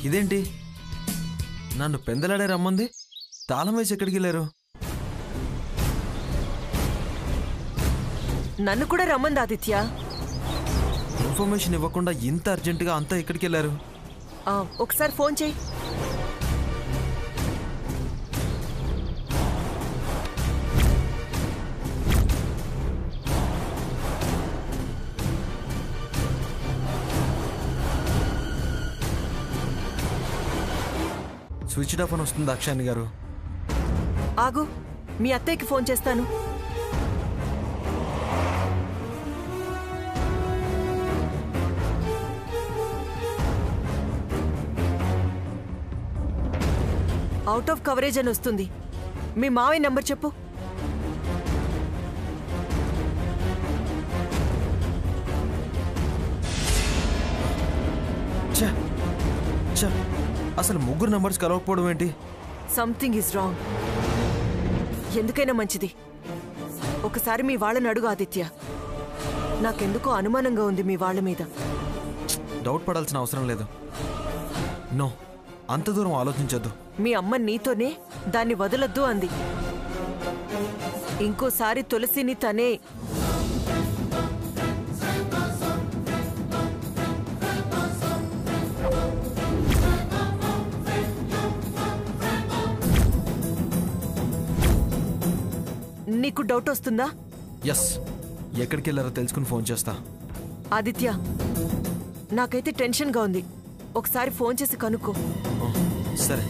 ఇదేంటి నన్ను పెందలాడే రమ్మంది, తాళం వేసి ఎక్కడికి వెళ్ళారు? నన్ను కూడా రమ్మంది ఆదిత్య. ఇన్ఫర్మేషన్ ఇవ్వకుండా ఇంత అర్జెంటుగా అంతా ఎక్కడికి వెళ్ళారు? ఒకసారి ఫోన్ చేయి. స్విచ్ ఆఫ్ అని వస్తుంది దాక్షాయణి గారు. ఆగు, మీ అత్తయ్యకి ఫోన్ చేస్తాను. అవుట్ ఆఫ్ కవరేజ్ అని వస్తుంది. మీ మావయ్య నంబర్ చెప్పు. అసలు ముగ్గురు నంబర్స్ కలవకపోవడం ఏంటి? Something is wrong. ఎందుకైనా మంచిది ఒకసారి మీ వాళ్ళని అడుగు ఆదిత్య. నాకెందుకో అనుమానంగా ఉంది మీ వాళ్ళ మీద. డౌట్ పడాల్సిన అవసరం లేదు. నో, అంత దూరం ఆలోచించొద్దు. మీ అమ్మ నీతోనే దాన్ని వదలొద్దు అంది. ఇంకోసారి తులసిని తనే నీకు డౌట్ వస్తుందా? ఎస్, ఎక్కడికి వెళ్ళారో తెలుసుకుని ఫోన్ చేస్తా. ఆదిత్య, నాకైతే టెన్షన్గా ఉంది. ఒకసారి ఫోన్ చేసి కనుక్కో. సరే.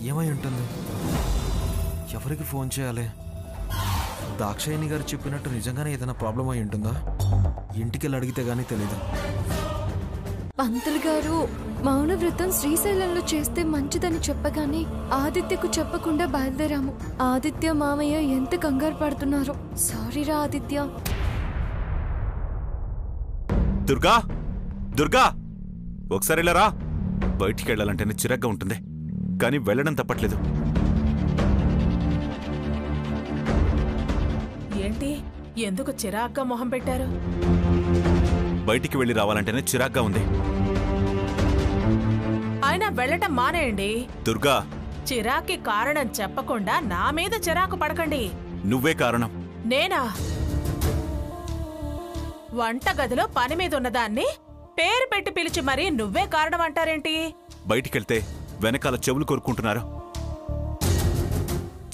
ఏమై ఉంటుంది? ఎవరికి ఫోన్ చేయాలి? దాక్షాయణి గారు చెప్పినట్టు నిజంగానే ఏదైనా ప్రాబ్లం అయి ఉంటుందా? ఇంటికి వెళ్ళి అడిగితే గానీ తెలీదు. పంతులు గారు మౌన వ్రతం శ్రీశైలంలో చేస్తే మంచిదని చెప్పగానే ఆదిత్యకు చెప్పకుండా బయలుదేరాము. ఆదిత్య మామయ్య ఎంత కంగారు పడుతున్నారో. సారీరా ఆదిత్య. దుర్గా, దుర్గా, ఒకసారి వెళ్ళరా. బయటికి వెళ్ళాలంటేనే చిరాగ్గా ఉంటుంది, కానీ వెళ్ళడం తప్పట్లేదు. ఏంటి, ఎందుకు చిరాగ్గా మొహం పెట్టారు? బయటికి వెళ్ళి రావాలంటేనే చిరాగ్గా ఉంది. ఆయన వెళ్ళటం మానేయండి. దుర్గా, చిరాకి కారణం చెప్పకుండా నా మీద చిరాకు పడకండి. నువ్వే కారణం. నేనా? వంటగదిలో పని మీద ఉన్నదాన్ని పేరు పెట్టి పిలిచి మరీ నువ్వే కారణం అంటారేంటి? బయటికెళ్తే వెనకాల చెవులు కొరుక్కుంటున్నారు,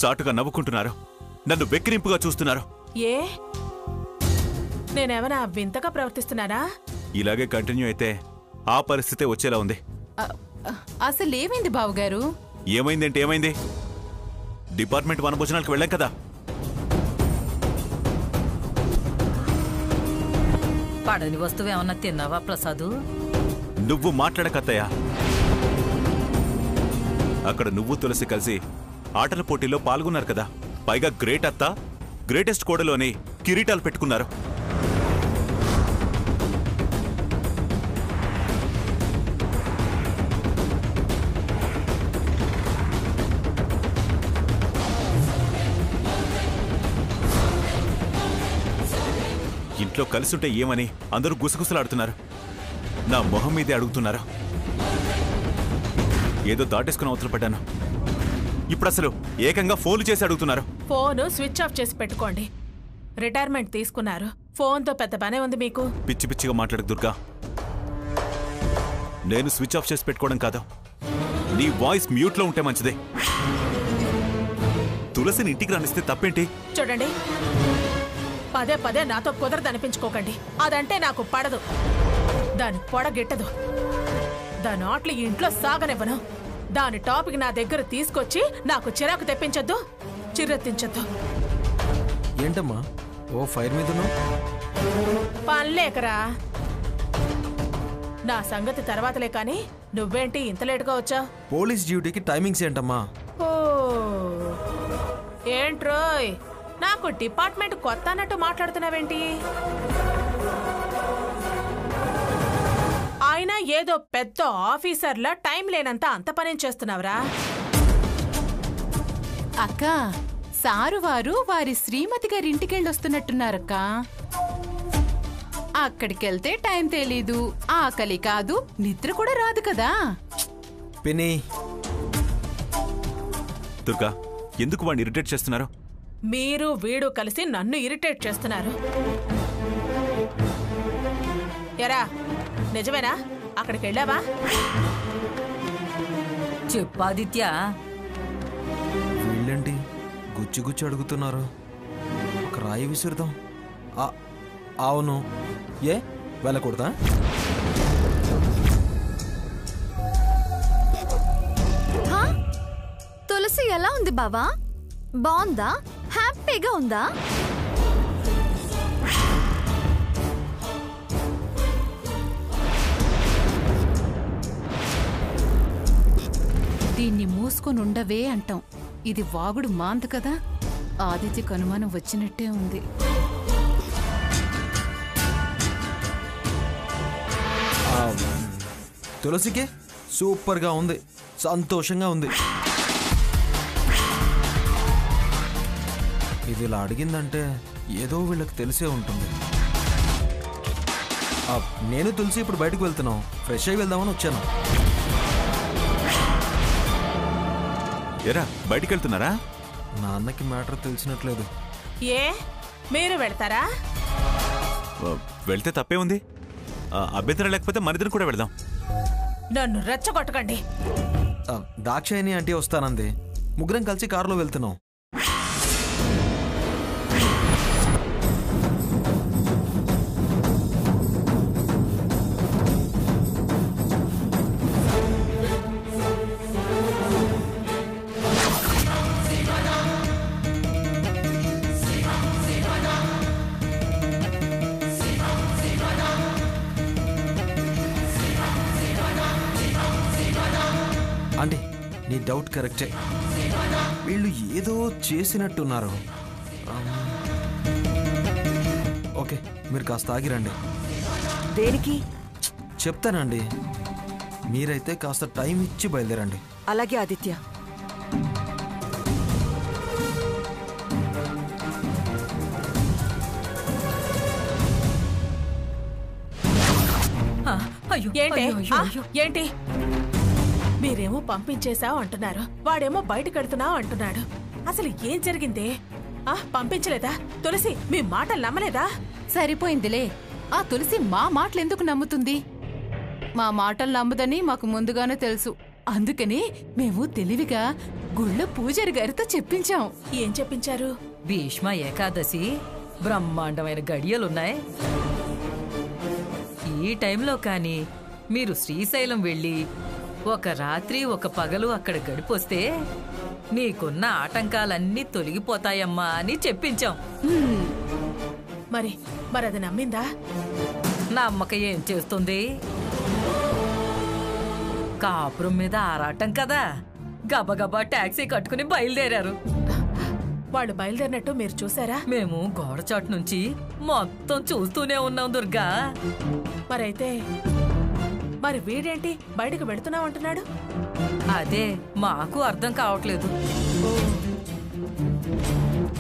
చాటుగా నవ్వుకుంటున్నారు, నన్ను వెక్కిరింపుగా చూస్తున్నారు. ఏ, నేనేమైనా వింతగా ప్రవర్తిస్తున్నానా? ఇలాగే కంటిన్యూ అయితే ఆ పరిస్థితే వచ్చేలా ఉంది. అసలేమైంది బావగారు? ఏమైందంటే ఏమైంది? డిపార్ట్మెంట్ వనభోజనాలకు వెళ్ళాం కదా. పడని వస్తువు ఏమన్నా తిన్నావా ప్రసాదు? నువ్వు మాట్లాడకత్తయ్యా. అక్కడ నువ్వు తులసి కలిసి ఆటల పోటీలో పాల్గొన్నారు కదా. పైగా గ్రేట్ అత్త, గ్రేటెస్ట్ కోడలోని కిరీటాలు పెట్టుకున్నారు. ఇంట్లో కలిసుంటే ఏమని అందరూ గుసగుసలాడుతున్నారు. నా మొహం మీదే అడుగుతున్నారు. ఏదో దాటేసుకుని అవతల పడ్డాను. ఇప్పుడు అసలు ఏకంగా ఫోన్లు చేసి అడుగుతున్నారు. ఫోను స్విచ్ ఆఫ్ చేసి పెట్టుకోండి. రిటైర్మెంట్ తీసుకున్నారు, ఫోన్తో పెద్ద పనే ఉంది మీకు. పిచ్చి పిచ్చిగా మాట్లాడకు దుర్గా. నేను స్విచ్ ఆఫ్ చేసి పెట్టుకోవడం కాదు, నీ వాయిస్ మ్యూట్లో ఉంటే మంచిదే. తులసిని ఇంటికి రానిస్తే తప్పేంటి? చూడండి, పదే పదే నాతో కుదరదనిపించుకోకండి. అదంటే నాకు పడదు, దాని పొడగిట్టదు, దాని ఆటలు ఇంట్లో సాగనివ్వను. దాని టాపిక్ నా దగ్గర తీసుకొచ్చి నాకు చిరాకు తెప్పించొద్దు, చిరెత్తించొద్దు. ఏంటమ్మా ఓ ఫైర్ మీద పనిలేకరా. నా సంగతి తర్వాతలే కానీ నువ్వేంటి ఇంత లేటుగా వచ్చా? పోలీస్ డ్యూటీకి టైమింగ్స్ ఏంటమ్మా? ఓ ఏంట్రోయ్, నాకు డిపార్ట్మెంట్ కొత్త అన్నట్టు మాట్లాడుతున్నావేంటి? అయినా ఏదో పెద్ద ఆఫీసర్లా టైం లేనంత అంత పనేం చేస్తున్నావురా? అక్క, సారు వారు వారి శ్రీమతి గారి ఇంటికెళ్ళొస్తున్నట్టున్నారక్క. అక్కడికెళ్తే టైం తెలీదు, ఆకలి కాదు, నిద్ర కూడా రాదు కదా. పిన్ని దుర్గా, ఎందుకు వాడిని ఇరిటేట్ చేస్తున్నారు? మీరు వీడు కలిసి నన్ను ఇరిటేట్ చేస్తున్నారు. ఎరా నిజమేనా? అక్కడికి వెళ్ళావా? చెప్పాదిత్య. వీళ్ళేంటి గుచ్చి గుచ్చి అడుగుతున్నారు? ఒక రాయి విసురుదాం. అవును, ఏ వెళ్ళకూడదా? తులసి ఎలా ఉంది బావా? బాగుందా? హ్యాపీగా ఉందా? దీన్ని మూసుకొని ఉండవే అంటాం. ఇది వాగుడు మాంత కదా. ఆదిత్యకు అనుమానం వచ్చినట్టే ఉంది. తులసికి సూపర్గా ఉంది, సంతోషంగా ఉంది. ఇది ఇలా అడిగిందంటే ఏదో వీళ్ళకి తెలిసే ఉంటుంది. నేను తులసి ఇప్పుడు బయటకు వెళ్తున్నాం, ఫ్రెష్ అయి వెళ్దామని వచ్చాను. ఎరా బయటికి వెళ్తున్నారా? నాన్నకి మ్యాటర్ తెలిసినట్లేదు. ఏ మీరు వెళ్తారా? వెళ్తే తప్పే ఉంది. అభ్యంతరం లేకపోతే మరిద్దరు కూడా వెళదాం. నన్ను రెచ్చగొట్టకండి. దాక్షాయిని అంటే వస్తానంది. ముగ్గురం కలిసి కారులో వెళ్తున్నాం. అంటే నీ డౌట్ కరెక్టే, వీళ్ళు ఏదో చేసినట్టున్నారు. ఓకే, మీరు కాస్త ఆగిరండి. దేనికి? చెప్తానండి, మీరైతే కాస్త టైం ఇచ్చి బయలుదేరండి. అలాగే ఆదిత్య. ఏంటి మీరేమో పంపించేశావు అంటున్నారు, వాడేమో బయటకు వెళ్తున్నావు అంటున్నాడు. అసలు ఏం జరిగిందే? పంపించలేదా? తులసి మీ మాటలు నమ్మలేదా? సరిపోయిందిలే. ఆ తులసి మా మాటలు ఎందుకు నమ్ముతుంది? మా మాటలు నమ్మదని మాకు ముందుగానే తెలుసు. అందుకని మేము తెలివిగా గుళ్ళో పూజారి గారితో చెప్పించాం. ఏం చెప్పించారు? భీష్మ ఏకాదశి బ్రహ్మాండమైన గడియలున్నాయి. ఈ టైంలో కానీ మీరు శ్రీశైలం వెళ్ళి ఒక రాత్రి ఒక పగలు అక్కడ గడిపొస్తే నీకున్న ఆటంకాలన్నీ తొలగిపోతాయమ్మా అని చెప్పించాం. మరి అది నమ్మిందా? నమ్మక ఏం చేస్తుంది? కాపురం మీద ఆరాటం కదా, గబగబా టాక్సీ కట్టుకుని బయలుదేరారు. వాళ్ళు బయలుదేరినట్టు మీరు చూసారా? మేము గోడచాటు నుంచి మొత్తం చూస్తూనే ఉన్నాం దుర్గా. మరి వీడేంటి బయటకు వెళుతున్నావు అంటున్నాడు? అదే మాకు అర్థం కావట్లేదు.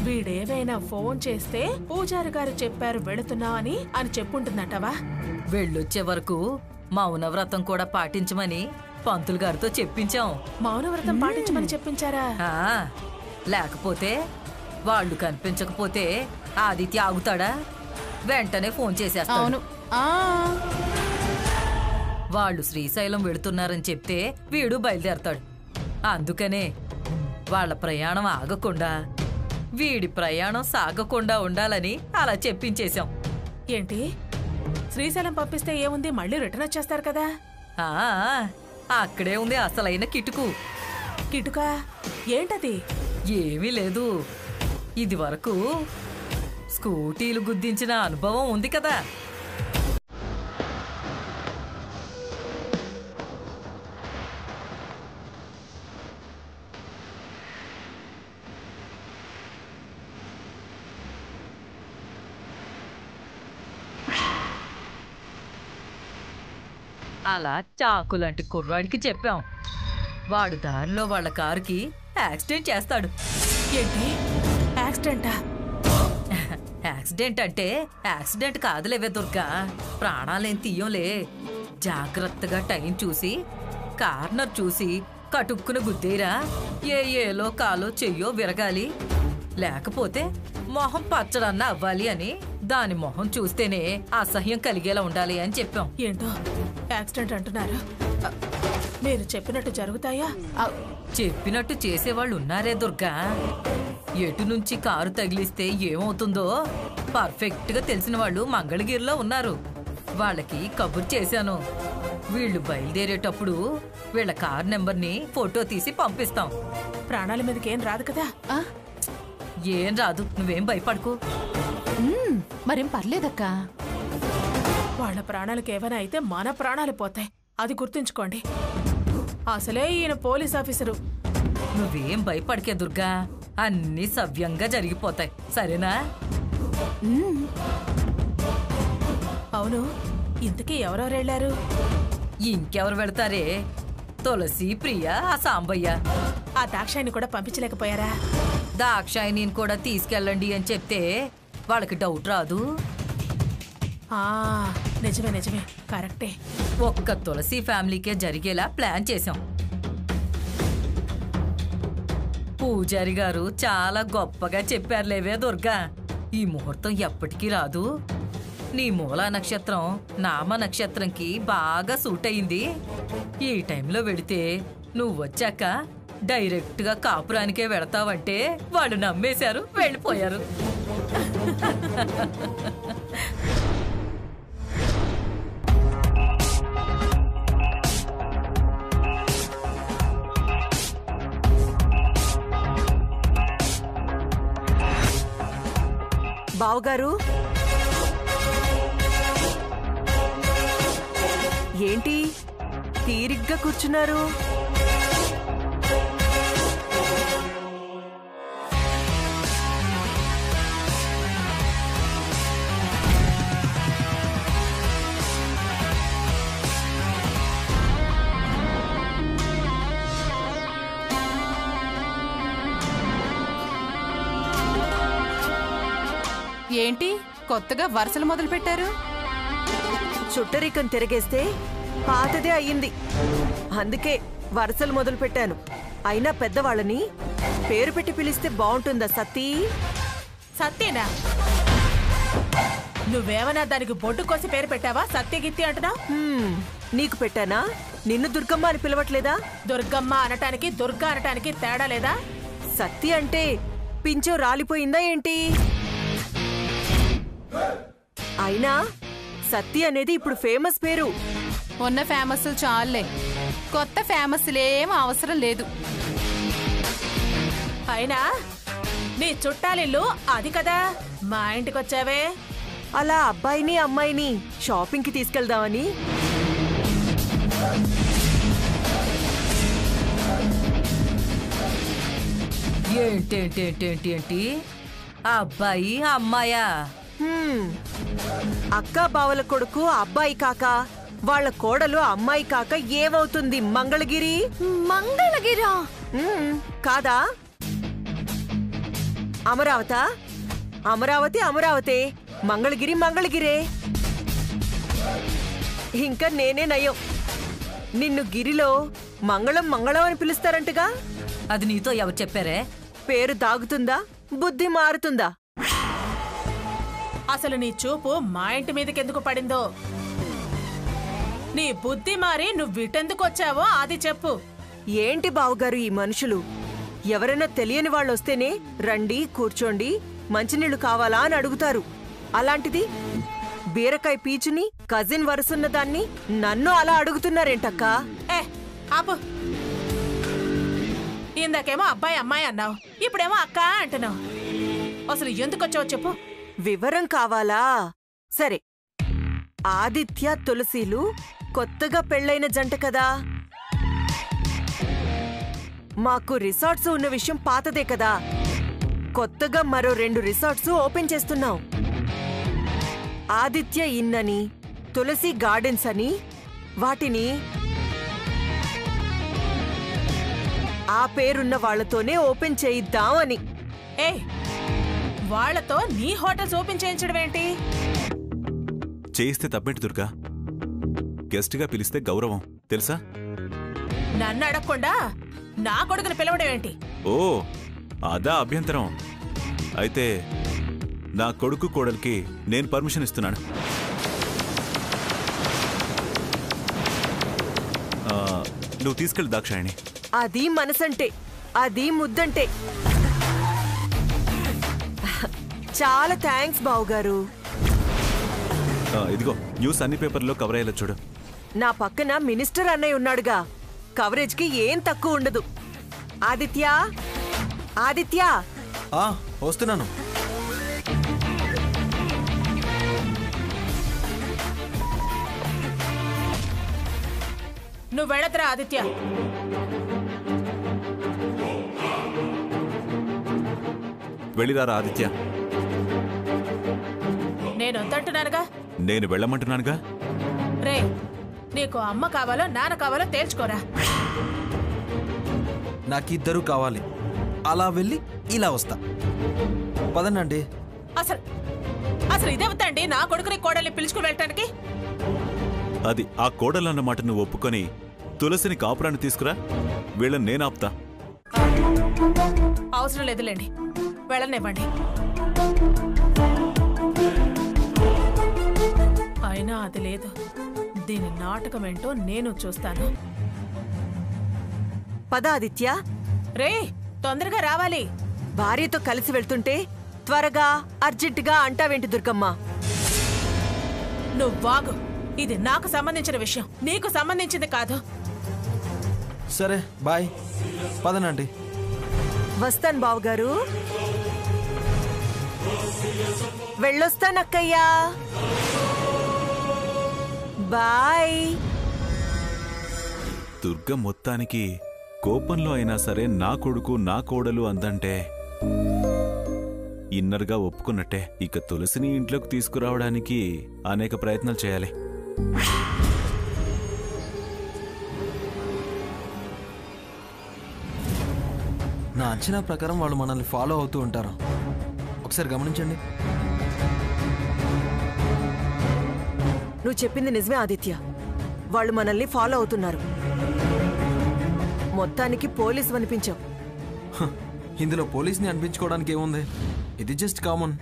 వీడేవైనా ఫోన్ చేస్తే పూజారి గారు చెప్పారు వెళుతున్నావు అని చెప్పుంటుందంటవా? వెళ్ళొచ్చే వరకు మౌనవ్రతం కూడా పాటించమని పంతులు గారితో చెప్పించాం. మౌనవ్రతం పాటించమని చెప్పించారా? లేకపోతే వాళ్ళు కనిపించకపోతే ఆదిత్య ఆగుతాడా? వెంటనే ఫోన్ చేసేస్తాడు. వాళ్ళు శ్రీశైలం వెళుతున్నారని చెప్తే వీడు బయలుదేరతాడు. అందుకనే వాళ్ళ ప్రయాణం ఆగకుండా వీడి ప్రయాణం సాగకుండా ఉండాలని అలా చెప్పించేశాం. ఏంటి? శ్రీశైలం పంపిస్తే ఏముంది, మళ్ళీ రిటర్న్ వచ్చేస్తారు కదా? అక్కడే ఉంది అసలైన కిటుకు. కిటుకా? ఏంటది? ఏమీ లేదు, ఇది వరకు స్కూటీలు గుద్దించిన అనుభవం ఉంది కదా. అలా చాకులాంటి కుర్రాడికి చెప్పాం. వాడు దారిలో వాళ్ళ కారుకి యాక్సిడెంట్ చేస్తాడు. ఏంటి? యాక్సిడెంటా? యాక్సిడెంట్ అంటే యాక్సిడెంట్ కాదులేవే దుర్గా, ప్రాణాలేం తీయంలే. జాగ్రత్తగా టైం చూసి కార్నర్ చూసి కటుక్కున గుద్దేరా. ఏలో కాలో చెయ్యో విరగాలి, లేకపోతే మొహం పచ్చడన్నా అవ్వాలి అని దాని మొహం చూస్తేనే అసహ్యం కలిగేలా ఉండాలి అని చెప్పాం. ఏంటో యాక్సిడెంట్ అంటున్నారు, మీరు చెప్పినట్టు జరుగుతాయా? చెప్పినట్టు చేసేవాళ్ళు ఉన్నారే దుర్గా. ఎటు నుంచి కారు తగిలిస్తే ఏమవుతుందో పర్ఫెక్ట్ గా తెలిసిన వాళ్ళు మంగళగిరిలో ఉన్నారు. వాళ్ళకి కబుర్ చేశాను. వీళ్ళు బయలుదేరేటప్పుడు వీళ్ళ కార్ నెంబర్ని ఫోటో తీసి పంపిస్తాం. ప్రాణాల మీదకేం రాదు కదా? ఏం రాదు, నువ్వేం భయపడకు. మరేం పర్లేదక్కా. వాళ్ళ ప్రాణాలకు ఏమైనా అయితే మన ప్రాణాలు పోతాయి, అది గుర్తుంచుకోండి. అసలే ఈయన పోలీస్ ఆఫీసరు. నువ్వేం భయపడకే దుర్గా, అన్నీ సవ్యంగా జరిగిపోతాయి, సరేనా? అవును, ఇంతకీ ఎవరెవరు వెళ్ళారు? ఇంకెవరు వెళతారే? తులసి, ప్రియ, ఆ సాంబయ్య. ఆ దాక్షాయిని కూడా పంపించలేకపోయారా? దాక్షాయిని కూడా తీసుకెళ్ళండి అని చెప్తే వాళ్ళకి డౌట్ రాదు. నిజమే నిజమే, కరెక్టే. ఒక్క తులసి ఫ్యామిలీకే జరిగేలా ప్లాన్ చేశాం. పూజారి గారు చాలా గొప్పగా చెప్పారులేవే దుర్గా, ఈ ముహూర్తం ఎప్పటికీ రాదు. నీ మూలా నక్షత్రం నామ నక్షత్రంకి బాగా సూట్ అయింది. ఈ టైంలో వెడితే నువ్వు వచ్చాక డైరెక్ట్ గా కాపురానికే వెడతావంటే వాళ్ళు నమ్మేశారు, వెళ్ళిపోయారు. బావగారు, ఏంటి తీరిగ్గా కూర్చున్నారు? ఏంటి కొత్తగా వరుసలు మొదలు పెట్టారు? చుట్టరికం తిరగేస్తే పాతదే అయ్యింది, అందుకే వరుసలు మొదలు పెట్టాను. అయినా పెద్దవాళ్ళని పేరు పెట్టి పిలిస్తే బాగుంటుందా సతీ? సత్యేనా? నువ్వేమన్నా దానికి బొడ్డు కోసి పేరు పెట్టావా? సత్యగిత్తి అంటున్నా? నీకు పెట్టానా? నిన్ను దుర్గమ్మ అని పిలవట్లేదా? దుర్గమ్మ అనటానికి దుర్గా అనటానికి తేడా లేదా? సత్తి అంటే పించో రాలిపోయిందా ఏంటి? అయినా సత్తి అనేది ఇప్పుడు ఫేమస్ పేరు. ఉన్న ఫేమస్ చాలే, కొత్త ఫేమస్లేం అవసరం లేదు. అయినా నీ చుట్టాలిల్లు అది కదా, మా ఇంటికొచ్చావే. అలా అబ్బాయిని అమ్మాయిని షాపింగ్కి తీసుకెళ్దామని. ఏంటి అబ్బాయి అమ్మాయా? అక్క బావల కొడుకు అబ్బాయి కాక వాళ్ళ కోడలు అమ్మాయి కాక ఏమవుతుంది? మంగళగిరి. మంగళగిరా? కాదా? అమరావతా? అమరావతి అమరావతే, మంగళగిరి మంగళగిరే. ఇంకా నేనే నయం, నిన్ను గిరిలో మంగళం మంగళం అని పిలుస్తారంటగా. అది నీతో ఎవరు చెప్పారే? పేరు దాగుతుందా, బుద్ధి మారుతుందా? అసలు నీ చూపు మా ఇంటి మీదకెందుకు పడిందో, నీ బుద్ధి మారి నువ్విటెందుకు వచ్చావో అది చెప్పు. ఏంటి బావగారు ఈ మనుషులు? ఎవరైనా తెలియని వాళ్ళొస్తేనే రండి కూర్చోండి మంచినీళ్లు కావాలా అని అడుగుతారు. అలాంటిది బీరకాయ పీచుని కజిన్ వరుసున్న దాన్ని నన్ను అలా అడుగుతున్నారేంటక్కా? ఆపు. ఇందాకేమో అబ్బాయి అమ్మాయి అన్నావు, ఇప్పుడేమో అక్క అంటున్నావు. అసలు ఎందుకొచ్చావో చెప్పు. వివరం కావాలా? సరే, ఆదిత్య తులసిలు కొత్తగా పెళ్లైన జంట కదా. మాకు రిసార్ట్స్ ఉన్న విషయం పాతదే కదా. కొత్తగా మరో 2 రిసార్ట్స్ ఓపెన్ చేస్తున్నాం. ఆదిత్య ఇన్ అని, తులసి గార్డెన్స్ అని. వాటిని ఆ పేరున్న వాళ్లతోనే ఓపెన్ చేయిద్దాం అని. వాళ్లతో నీ హోటల్స్ ఓపెన్ చేయించడం ఏంటి? చేయిస్తే తప్పేంటి దుర్గా? గెస్ట్గా పిలిస్తే గౌరవం తెలుసా? నన్ను అడగకుండా నా కొడుకుని పిలవడం ఏంటి? ఓ అదా అభ్యంతరం. అయితే నా కొడుకు కోడలికి నేను పర్మిషన్ ఇస్తున్నాను. నువ్వు తీసుకెళ్ళి దాక్షాయణి. అది మనసంటే, అది ముద్దంటే. చాలా థ్యాంక్స్ బావుగారు. ఇదిగో న్యూస్ అన్ని పేపర్లో కవర్ అయ్యేలా చూడు. నా పక్కన మినిస్టర్ అన్నయ్య ఉన్నాడుగా, కవరేజ్కి ఏం తక్కువ ఉండదు. ఆదిత్య, ఆదిత్య, వస్తున్నాను. నువ్వు వెళ్ళదురా ఆదిత్య. వెళ్ళిరారా ఆదిత్య. నేను వద్దంటున్నానుగా. నేను వెళ్ళమంటున్నానుగా. రే, నీకు అమ్మ కావాలో నాన్న కావాలో తేల్చుకోరా. నాకిద్దరూ కావాలి. అలా వెళ్ళి ఇలా వస్తా. పదనండి. అసలు ఇదేవుతండి నా కొడుకుని కోడల్ని పిలుచుకుని వెళ్ళటానికి? అది ఆ కోడలన్నమాట నువ్వు ఒప్పుకొని తులసిని కాపురాన్ని తీసుకురా. వీళ్ళని నేను ఆపుతా. అవసరం లేదులేండి, వెళ్ళనివ్వండి. అయినా అది లేదు. దీని నాటకం ఏంటో నేను చూస్తాను. పద ఆదిత్య. రే, తొందరగా రావాలి. భార్యతో కలిసి వెళ్తుంటే త్వరగా అర్జెంటుగా అంటావేంటి దుర్గమ్మ? నువ్వు వాగు. ఇది నాకు సంబంధించిన విషయం, నీకు సంబంధించింది కాదు. సరే బాయ్. పదనండి. వస్తాను బావగారు. వెళ్ళొస్తానక్కయ్యా. బాయ్. దుర్గ మొత్తానికి కోపంలో అయినా సరే నా కొడుకు నా కోడలు అందంటే ఇన్నర్గా ఒప్పుకున్నట్టే. ఇక తులసిని ఇంట్లోకి తీసుకురావడానికి అనేక ప్రయత్నాలు చేయాలి. నా అంచనా ప్రకారం వాళ్ళు మనల్ని ఫాలో అవుతూ ఉంటారు. ఒకసారి గమనించండి. నువ్వు చెప్పింది నిజమే ఆదిత్య. వాళ్ళు మనల్ని ఫాలో అవుతున్నారు. మొత్తానికి పోలీసు అనిపించావు. ఇందులో పోలీస్ని అనిపించుకోవడానికి ఏముంది? ఇది జస్ట్ కామన్.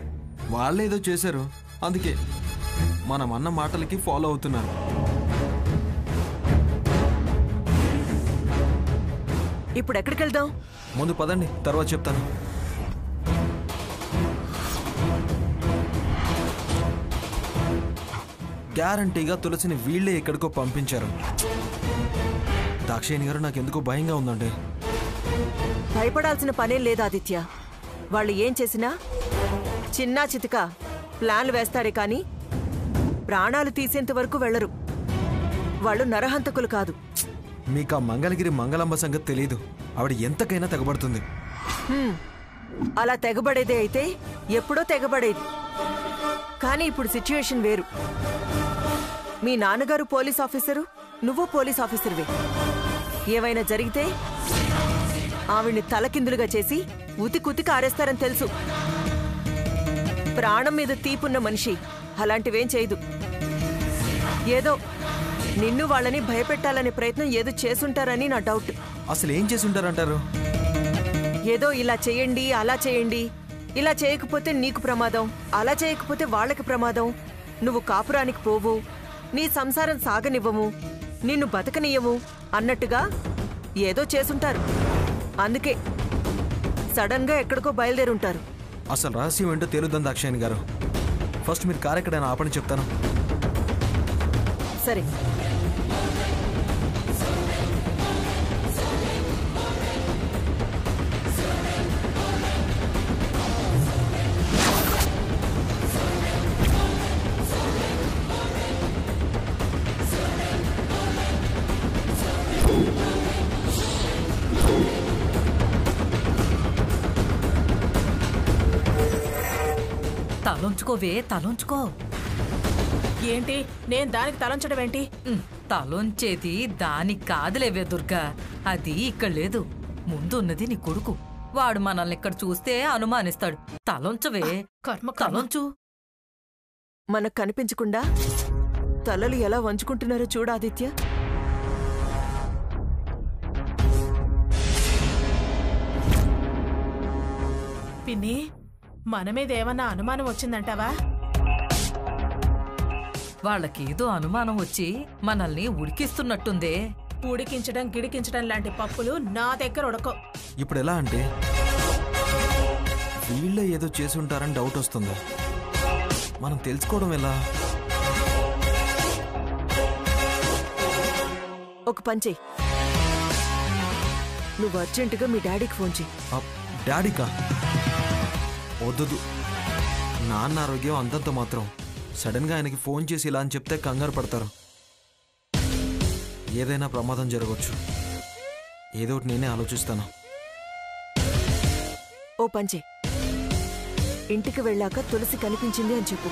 వాళ్ళేదో చేశారు, అందుకే మనం అన్న మాటలకి ఫాలో అవుతున్నారు. ఇప్పుడు ఎక్కడికి వెళ్దాం? ముందు పదండి, తర్వాత చెప్తాను. గ్యారంటీగా తులసిని వీళ్ళే ఎక్కడికో పంపించారు. దాక్షాయణి గారు నాకెందుకో భయంగా ఉందండి. భయపడాల్సిన పనేం లేదు ఆదిత్య. వాళ్ళు ఏం చేసినా చిన్నా చితక ప్లాన్లు వేస్తారే కానీ ప్రాణాలు తీసేంత వరకు వెళ్లరు. వాళ్ళు నరహంతకులు కాదు. మీకు ఆ మంగళగిరి మంగళమ్మ సంగతి తెలీదు. ఆవిడ ఎంతకైనా తెగబడుతుంది. అలా తెగబడేదే అయితే ఎప్పుడో తెగబడేది. కానీ ఇప్పుడు సిచ్యువేషన్ వేరు. మీ నాన్నగారు పోలీస్ ఆఫీసరు, నువ్వు పోలీస్ ఆఫీసర్వే. ఏవైనా జరిగితే ఆవిడ్ని తలకిందులుగా చేసి ఉతికుతికి ఆరేస్తారని తెలుసు. ప్రాణం మీద తీపున్న మనిషి అలాంటివేం చేయదు. ఏదో నిన్ను వాళ్ళని భయపెట్టాలనే ప్రయత్నం ఏదో చేసుంటారని నా డౌట్. అసలు ఏం చేసి ఉంటారంటారు? ఏదో ఇలా చేయండి, అలా చేయండి, ఇలా చేయకపోతే నీకు ప్రమాదం, అలా చేయకపోతే వాళ్ళకి ప్రమాదం, నువ్వు కాపురానికి పోవు, నీ సంసారం సాగనివ్వము, నిన్ను బతకనియ్యము అన్నట్టుగా ఏదో చేసుంటారు. అందుకే సడన్ గా ఎక్కడికో బయలుదేరుంటారు. అసలు రహస్యం ఏంటో తేలుద్దాం దాక్షాయణి గారు. ఫస్ట్ మీరు కారు ఎక్కడైనా ఆపని చెప్తాను. సరే. తలొంచుకోవే, తలొంచుకో. ఏంటి నేను దానికి తలంచడం ఏంటి? తలొంచేది దానికి కాదులేవే దుర్గా. అది ఇక్కడ లేదు. ముందున్నది నీ కొడుకు. వాడు మనల్ని ఇక్కడ చూస్తే అనుమానిస్తాడు. తలొంచవే, కర్మ తలొంచు. మనకు కనిపించకుండా తలలు ఎలా వంచుకుంటున్నారో చూడు ఆదిత్య. పిన్ని, మన మీద ఏమన్నా అనుమానం వచ్చిందంటావా? వాళ్ళకేదో అనుమానం వచ్చి మనల్ని ఉడికిస్తున్నట్టుందే. ఉడికించడం గిడికించడం లాంటి పప్పులు నా దగ్గర ఉడకో. ఇప్పుడు ఎలా అంటే వీళ్ళే ఏదో చేసి ఉంటారని డౌట్ వస్తుంది. మనం తెలుసుకోవడం ఎలా? ఒక పని చెయ్యి, నువ్వు అర్జెంటుగా మీ డాడీకి ఫోన్ చెయ్యి. డాడీకా? వద్దు, నాన్న ఆరోగ్యం అంతంత మాత్రం. సడన్గా ఆయనకి ఫోన్ చేసి ఇలా అని చెప్తే కంగారు పడతారు. ఏదైనా ప్రమాదం జరగవచ్చు. ఏదో ఒకటి నేనే ఆలోచిస్తాను. ఓ పని చెయ్యి, ఇంటికి వెళ్ళాక తులసి కనిపించింది అని చెప్పు.